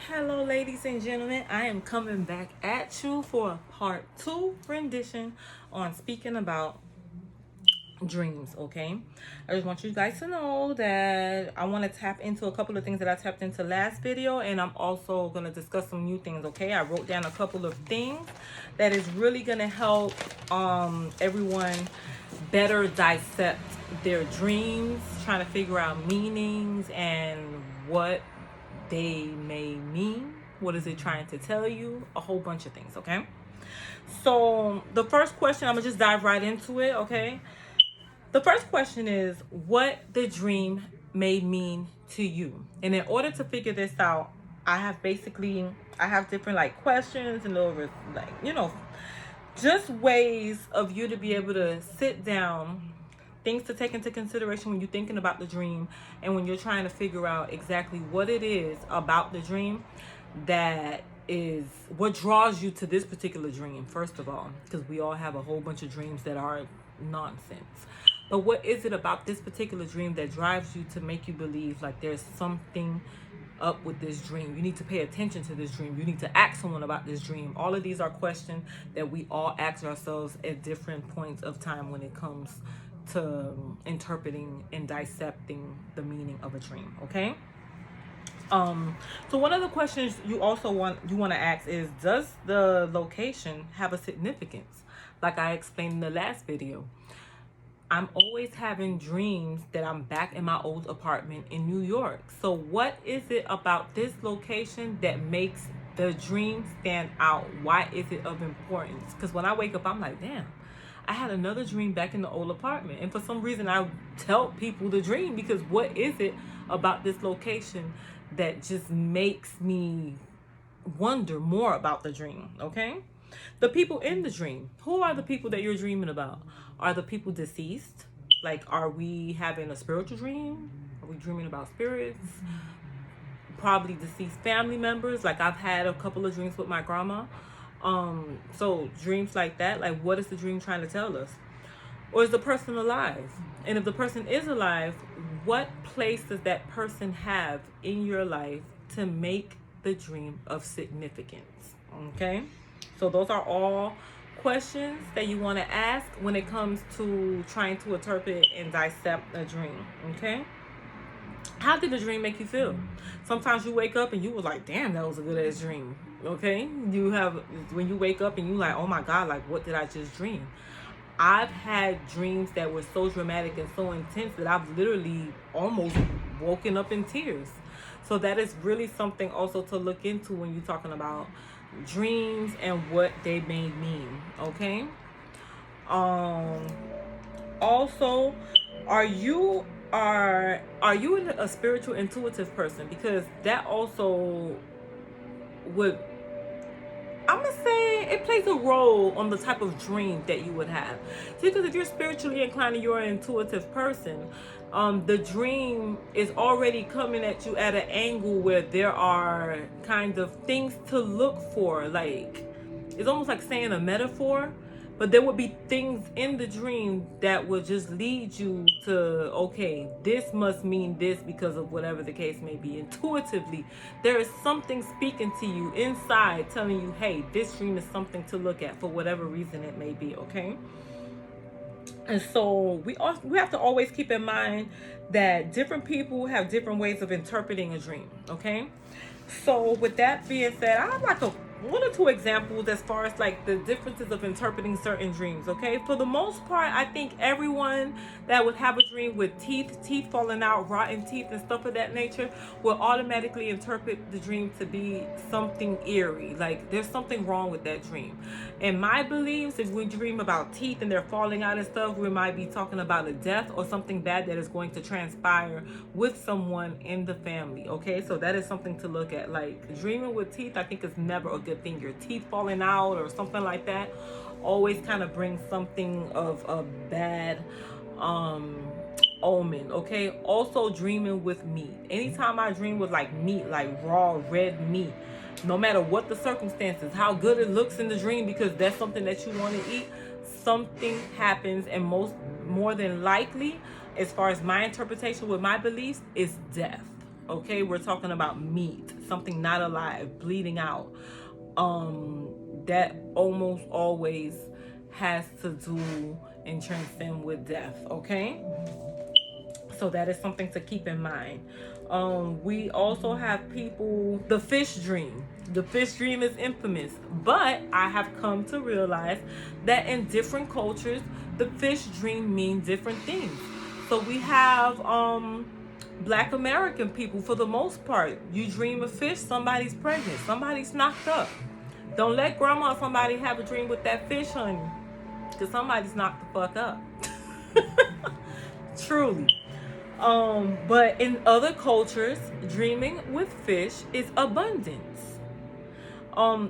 Hello, ladies and gentlemen. I am coming back at you for a part 2 rendition on speaking about dreams. Okay, I just want you guys to know that I want to tap into a couple of things that I tapped into last video, and I'm also going to discuss some new things. Okay, I wrote down a couple of things that is really going to help everyone better dissect their dreams, trying to figure out meanings and what they may mean. What is it trying to tell you? A whole bunch of things. Okay, so the first question, I'm gonna just dive right into it. Okay, the first question is what the dream may mean to you. And in order to figure this out, I have different like questions and little like, just ways of you to be able to sit down, things to take into consideration when you're thinking about the dream and when you're trying to figure out exactly what it is about the dream that is what draws you to this particular dream, first of all, because we all have a whole bunch of dreams that are nonsense. But what is it about this particular dream that drives you to make you believe like there's something up with this dream? You need to pay attention to this dream. You need to ask someone about this dream. All of these are questions that we all ask ourselves at different points of time when it comes to interpreting and dissecting the meaning of a dream. Okay. So one of the questions you want to ask is, does the location have a significance? Like I explained in the last video, I'm always having dreams that I'm back in my old apartment in New York. So what is it about this location that makes the dream stand out? Why is it of importance? Because when I wake up, I'm like, damn, I had another dream back in the old apartment. And for some reason, I tell people the dream because what is it about this location that just makes me wonder more about the dream? Okay. The people in the dream. Who are the people that you're dreaming about? Are the people deceased? Like, are we having a spiritual dream? Are we dreaming about spirits? Probably deceased family members. Like, I've had a couple of dreams with my grandma. So dreams like that, like, what is the dream trying to tell us? Or is the person alive? And if the person is alive, what place does that person have in your life to make the dream of significance? Okay, so those are all questions that you want to ask when it comes to trying to interpret and dissect a dream. Okay, how did the dream make you feel? Sometimes you wake up and you were like, damn, that was a good ass dream. Okay, you have, when you wake up and you like, oh my god, like, what did I just dream? I've had dreams that were so dramatic and so intense that I've literally almost woken up in tears. So that is really something also to look into when you're talking about dreams and what they may mean. Okay. Also, are you a spiritual intuitive person? Because that also would, I'm gonna say, it plays a role on the type of dream that you would have. See, because if you're spiritually inclined and you're an intuitive person, the dream is already coming at you at an angle where there are kind of things to look for. Like, it's almost like saying a metaphor, but there would be things in the dream that would just lead you to, okay, this must mean this because of whatever the case may be. Intuitively, there is something speaking to you inside telling you, hey, this dream is something to look at for whatever reason it may be. Okay. And so we have to always keep in mind that different people have different ways of interpreting a dream. Okay. So with that being said, I have like one or two examples as far as like the differences of interpreting certain dreams. Okay, for the most part, I think everyone that would have a dream with teeth falling out, rotten teeth and stuff of that nature, will automatically interpret the dream to be something eerie. Like, there's something wrong with that dream. In my beliefs, if we dream about teeth and they're falling out and stuff, we might be talking about a death or something bad that is going to transpire with someone in the family. Okay, so that is something to look at. Like, dreaming with teeth, I think, is never a good thing. Your teeth falling out or something like that always kind of brings something of a bad omen. Okay, also dreaming with meat. Anytime I dream with like meat, like raw red meat, no matter what the circumstances, how good it looks in the dream, because that's something that you want to eat, something happens. And more than likely, as far as my interpretation with my beliefs, is death. Okay, we're talking about meat. something not alive, bleeding out, that almost always has to do and transcend with death, okay? So that is something to keep in mind. We also have people, the fish dream. The fish dream is infamous, but I have come to realize that in different cultures, the fish dream means different things. So we have Black American people, for the most part, you dream of fish, somebody's pregnant, somebody's knocked up. Don't let grandma or somebody have a dream with that fish, honey, because somebody's knocked the fuck up. Truly. But in other cultures, dreaming with fish is abundance.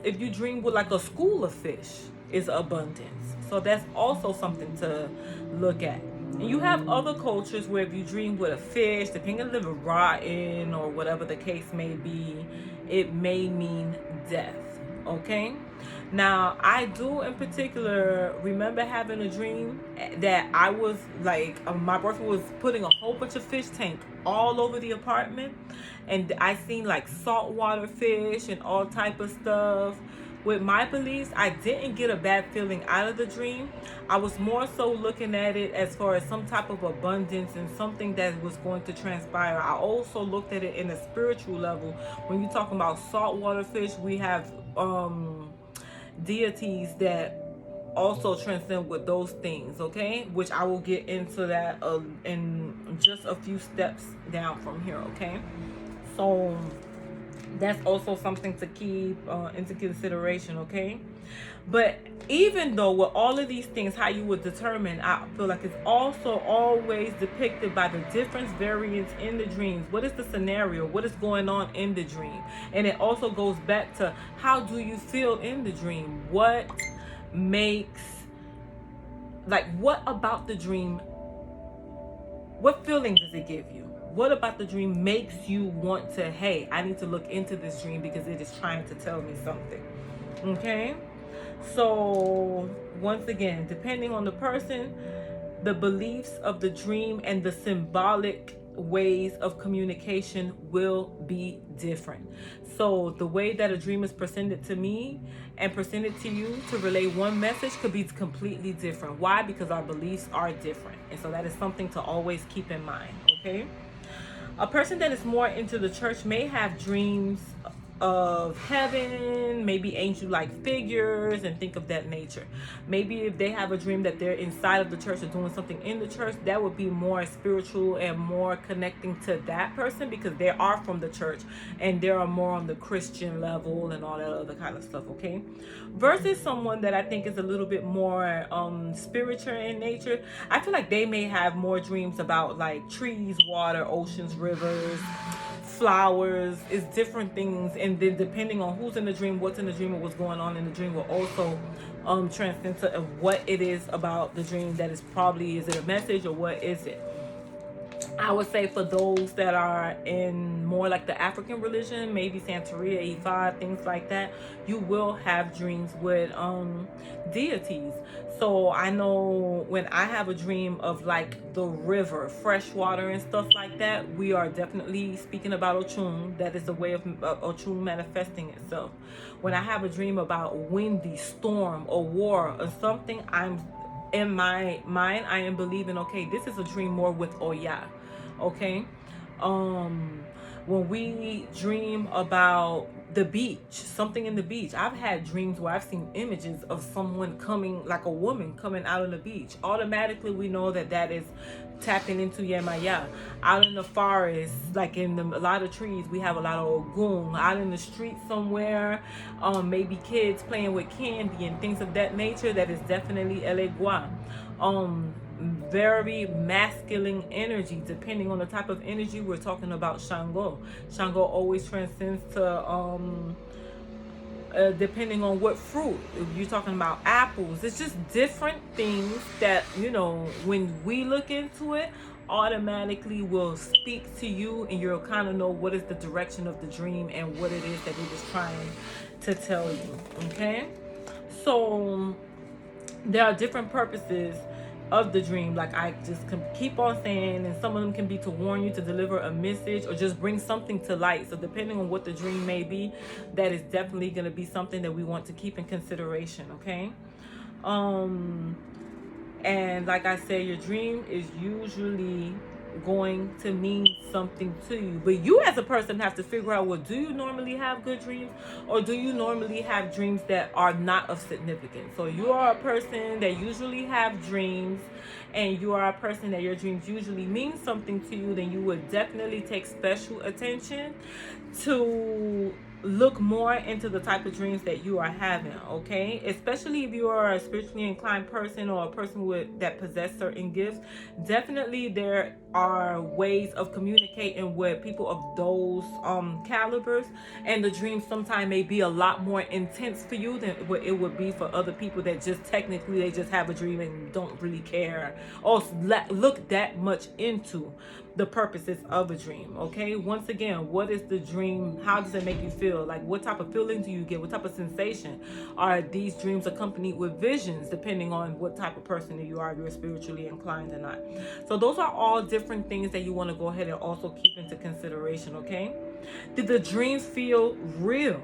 If you dream with like a school of fish, is abundance. So that's also something to look at. And you have other cultures where if you dream with a fish, depending on if it's rotten or whatever the case may be, it may mean death. Okay? Now, I do in particular remember having a dream that I was like, my boyfriend was putting a whole bunch of fish tank all over the apartment, and I seen like saltwater fish and all type of stuff. With my beliefs, I didn't get a bad feeling out of the dream. I was more so looking at it as far as some type of abundance and something that was going to transpire. I also looked at it in a spiritual level. When you're talking about saltwater fish, we have deities that also transcend with those things, okay, which I will get into that in just a few steps down from here, okay? So that's also something to keep into consideration, okay? But even though with all of these things, how you would determine, I feel like it's also always depicted by the different variants in the dreams. What is the scenario? What is going on in the dream? And it also goes back to how do you feel in the dream? What makes, like, what about the dream? What feeling does it give you? What about the dream makes you want to, hey, I need to look into this dream because it is trying to tell me something, okay? So once again, depending on the person, the beliefs of the dream and the symbolic ways of communication will be different. So the way that a dream is presented to me and presented to you to relay one message could be completely different. Why? Because our beliefs are different. And so that is something to always keep in mind, okay? A person that is more into the church may have dreams of heaven, maybe angel-like figures, and think of that nature. Maybe if they have a dream that they're inside of the church or doing something in the church, that would be more spiritual and more connecting to that person because they are from the church and they are more on the Christian level and all that other kind of stuff, okay? Versus someone that I think is a little bit more spiritual in nature, I feel like they may have more dreams about like trees, water, oceans, rivers, flowers, is different things, and then depending on who's in the dream, what's in the dream, or what's going on in the dream will also transcend to what it is about the dream that is probably, is it a message or what is it? I would say for those that are in more like the African religion, maybe Santeria, Ifa, things like that, you will have dreams with deities. So I know when I have a dream of like the river, fresh water and stuff like that, we are definitely speaking about Ochun. That is a way of Ochun manifesting itself. When I have a dream about windy, storm, or war or something, I'm in my mind, I am believing, okay, this is a dream more with Oya, okay? When we dream about the beach, something in the beach, I've had dreams where I've seen images of someone coming, like a woman coming out on the beach. Automatically, we know that that is tapping into Yemaya. Out in the forest, like in a lot of trees, we have a lot of Ogun. Out in the street somewhere, maybe kids playing with candy and things of that nature, that is definitely Elegua. Very masculine energy. Depending on the type of energy, we're talking about Shango. Shango always transcends to depending on what fruit. If you're talking about apples, it's just different things that, you know, when we look into it, automatically will speak to you, and you'll kind of know what is the direction of the dream and what it is that it is trying to tell you, okay? So there are different purposes of the dream. Like I just can keep on saying, and some of them can be to warn you, to deliver a message, or just bring something to light. So depending on what the dream may be, that is definitely going to be something that we want to keep in consideration. Okay. And like I said, your dream is usually going to mean something to you, but you as a person have to figure out, well, do you normally have good dreams, or do you normally have dreams that are not of significance? So you are a person that usually have dreams, and you are a person that your dreams usually mean something to you, then you would definitely take special attention to look more into the type of dreams that you are having. Okay, especially if you are a spiritually inclined person, or a person with that possess certain gifts. Definitely there are ways of communicating with people of those calibers, and the dreams sometimes may be a lot more intense for you than what it would be for other people that just technically they just have a dream and don't really care or look that much into the purposes of a dream. Okay, once again, what is the dream? How does it make you feel? Like, what type of feeling do you get? What type of sensation? Are these dreams accompanied with visions, depending on what type of person you are, if you're spiritually inclined or not? So those are all different things that you want to go ahead and also keep into consideration. Okay, did the dreams feel real?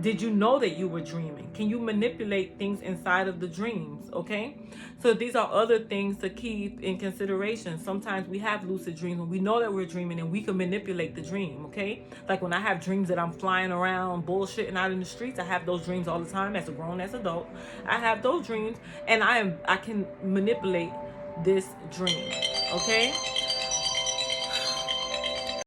Did you know that you were dreaming? Can you manipulate things inside of the dreams? Okay, so these are other things to keep in consideration. Sometimes we have lucid dreams and we know that we're dreaming, and we can manipulate the dream. Okay, like when I have dreams that I'm flying around bullshitting out in the streets, I have those dreams all the time. As a grown as adult, I have those dreams, and I can manipulate this dream. Okay,